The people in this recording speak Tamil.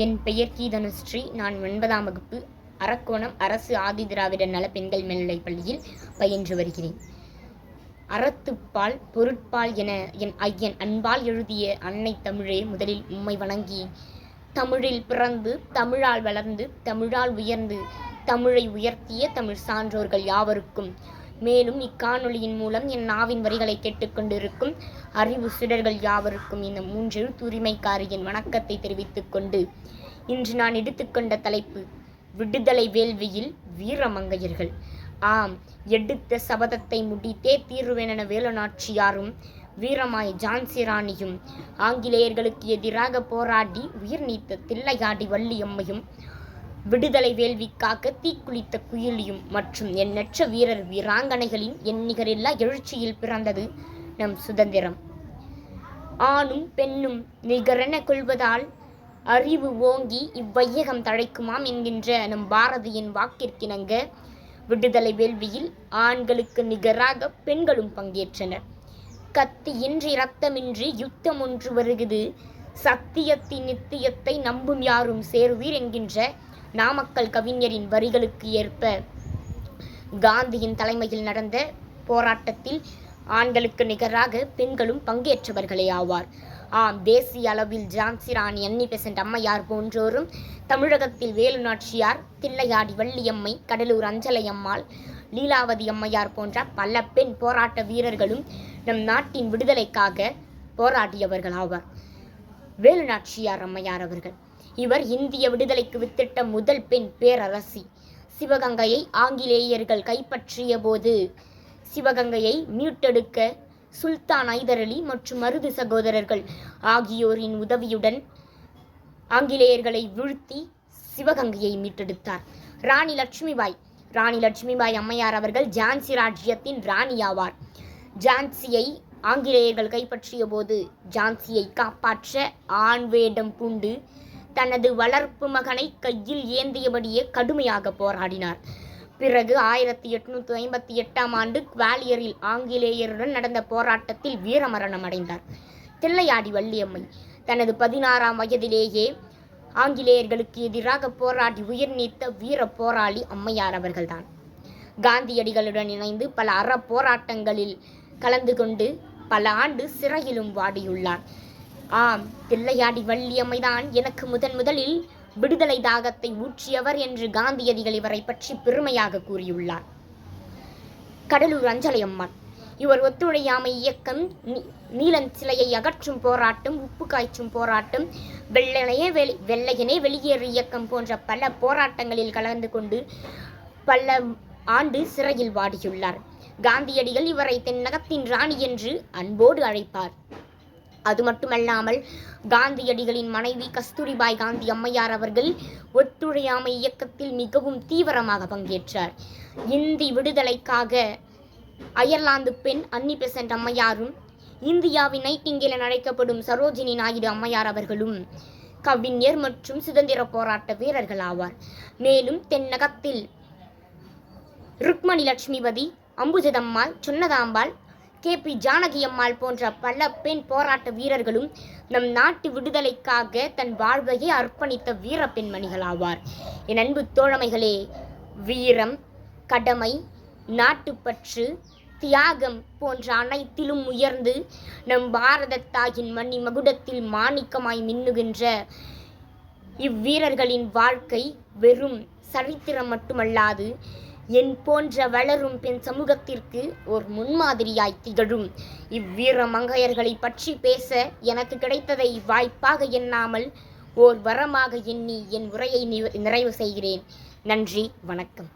என் பெயர் கீதனுஸ்ரீ. நான் 9ஆம் வகுப்பு அரக்கோணம் அரசு ஆதிதிராவிடர் நல பெண்கள் மேல்நிலைப் பள்ளியில் பயின்று வருகிறேன். அறத்துப்பால் பொருட்பால் என என் ஐயன் அன்பால் எழுதிய அன்னை தமிழே, முதலில் உம்மை வணங்கி, தமிழில் பிறந்து தமிழால் வளர்ந்து தமிழால் உயர்ந்து தமிழை உயர்த்திய தமிழ் சான்றோர்கள் யாவருக்கும், மேலும் இக்காணொளியின் மூலம் என் நாவின் வரிகளை கேட்டுக்கொண்டிருக்கும் அறிவு சுடர்கள் யாவருக்கும் இந்த 3 எழுத்துரிமைக்காரியின் வணக்கத்தை தெரிவித்துக் கொண்டு, இன்று நான் எடுத்துக்கொண்ட தலைப்பு விடுதலை வேள்வியில் வீரமங்கையர்கள். ஆம், எடுத்த சபதத்தை முடித்தே தீர்வேனென வேலுநாச்சியாரும் வீரமாய் ஜான்சி ராணியும் ஆங்கிலேயர்களுக்கு எதிராக போராடி உயிர் நீத்த தில்லையாடி வள்ளியம்மையும் விடுதலை வேள்விக்காக தீக்குளித்த குயிலியும் மற்றும் எண்ணற்ற வீரர் வீராங்கனைகளின் எண்ணிகரில்லா எழுச்சியில் பிறந்தது நம் சுதந்திரம். ஆணும் பெண்ணும் நிகரென கொள்வதால் அறிவு ஓங்கி இவ்வையகம் தழைக்குமாம் என்கின்ற நம் பாரதியின் வாக்கிற்கிணங்க விடுதலை வேள்வியில் ஆண்களுக்கு நிகராக பெண்களும் பங்கேற்றனர். கத்தியின்றி இரத்தமின்றி யுத்தம் ஒன்று வருகிறது, சத்தியத்தின் நித்தியத்தை நம்பும் யாரும் சேருவீர் என்கின்ற நாமக்கல் கவிஞரின் வரிகளுக்கு ஏற்ப காந்தியின் தலைமையில் நடந்த போராட்டத்தில் ஆண்களுக்கு நிகராக பெண்களும் பங்கேற்றவர்களே ஆவார். ஆம், தேசிய அளவில் ஜான்சி ராணி, அன்னி பெசன்ட் அம்மையார் போன்றோரும், தமிழகத்தில் வேலுநாச்சியார், தில்லையாடி வள்ளியம்மை, கடலூர் அஞ்சலை அம்மாள், லீலாவதி அம்மையார் போன்ற பல பெண் போராட்ட வீரர்களும் நம் நாட்டின் விடுதலைக்காக போராடியவர்கள் ஆவார். வேலுநாச்சியார் அம்மையார் அவர்கள், இவர் இந்திய விடுதலைக்கு வித்திட்ட முதல் பெண் பேரரசி. சிவகங்கையை ஆங்கிலேயர்கள் கைப்பற்றிய போது சிவகங்கையை மீட்டெடுக்க சுல்தான் ஐதர் அலி மற்றும் மருது சகோதரர்கள் ஆகியோரின் உதவியுடன் ஆங்கிலேயர்களை வீழ்த்தி சிவகங்கையை மீட்டெடுத்தார். ராணி லட்சுமிபாய் அம்மையார் அவர்கள் ஜான்சி ராஜ்யத்தின் ராணி ஆவார். ஜான்சியை ஆங்கிலேயர்கள் கைப்பற்றிய போது ஜான்சியை காப்பாற்ற ஆண் வேடம் பூண்டு தனது வளர்ப்பு மகனை கையில் ஏந்தியபடியே கடுமையாக போராடினார். பிறகு 1858ஆம் ஆண்டு குவாலியரில் ஆங்கிலேயருடன் நடந்த போராட்டத்தில் வீரமரணம் அடைந்தார். தில்லையாடி வள்ளியம்மை தனது 16ஆம் வயதிலேயே ஆங்கிலேயர்களுக்கு எதிராக போராடி உயிர் நீத்த வீர போராளி அம்மையார் அவர்கள்தான். காந்தியடிகளுடன் இணைந்து பல அற போராட்டங்களில் கலந்து கொண்டு பல ஆண்டு சிறையிலும் வாடியுள்ளார். ஆம், தில்லையாடி வள்ளியம்மைதான் எனக்கு முதலில் விடுதலை தாகத்தை ஊற்றியவர் என்று காந்தியடிகள் இவரை பற்றி பெருமையாக கூறியுள்ளார். கடலூர் அஞ்சலை அம்மாள், இவர் ஒத்துழையாமை இயக்கம், நீலன் சிலையை அகற்றும் போராட்டம், உப்பு காய்ச்சும் போராட்டம், வெள்ளையனே வெளியேறு இயக்கம் போன்ற பல போராட்டங்களில் கலந்து கொண்டு பல ஆண்டு சிறையில் வாடியுள்ளார். காந்தியடிகள் இவரை தென்னகத்தின் ராணி என்று அன்போடு அழைப்பார். அது மட்டுமல்லாமல் காந்தியடிகளின் மனைவி கஸ்தூரிபாய் காந்தி அம்மையார் அவர்கள் ஒத்துழையாமை இயக்கத்தில் மிகவும் தீவிரமாக பங்கேற்றார். இந்தி விடுதலைக்காக அயர்லாந்து பெண் அன்னி பெசன்ட் அம்மையாரும், இந்தியாவின் நைட்டிங்கேல் என அழைக்கப்படும் சரோஜினி நாயுடு அம்மையார் அவர்களும் கவிஞர் மற்றும் சுதந்திர போராட்ட வீரர்கள் ஆவார். மேலும் தென்னகத்தில் ருக்மணி லட்சுமிபதி, அம்புஜதம்மாள், சொன்னதாம்பாள், KP ஜானகி அம்மாள் போன்ற பல பெண் போராட்ட வீரர்களும் நம் நாட்டு விடுதலைக்காக தன் வாழ்வையை அர்ப்பணித்த வீர பெண்மணிகள் ஆவார். என் அன்பு தோழமைகளே, வீரம், கடமை, நாட்டுப்பற்று, தியாகம் போன்ற அனைத்திலும் உயர்ந்து நம் பாரத தாயின் மணி மகுடத்தில் மாணிக்கமாய் மின்னுகின்ற இவ்வீரர்களின் வாழ்க்கை வெறும் சரித்திரம் மட்டுமல்லாது, என் போன்ற வளரும் பெண் சமூகத்திற்கு ஒரு முன்மாதிரியாய் திகழும். இவ்வீர மங்கையர்களை பற்றி பேச எனக்கு கிடைத்ததை வாய்ப்பாக எண்ணாமல் ஓர் வரமாக எண்ணி என் உரையை நிறைவு செய்கிறேன். நன்றி, வணக்கம்.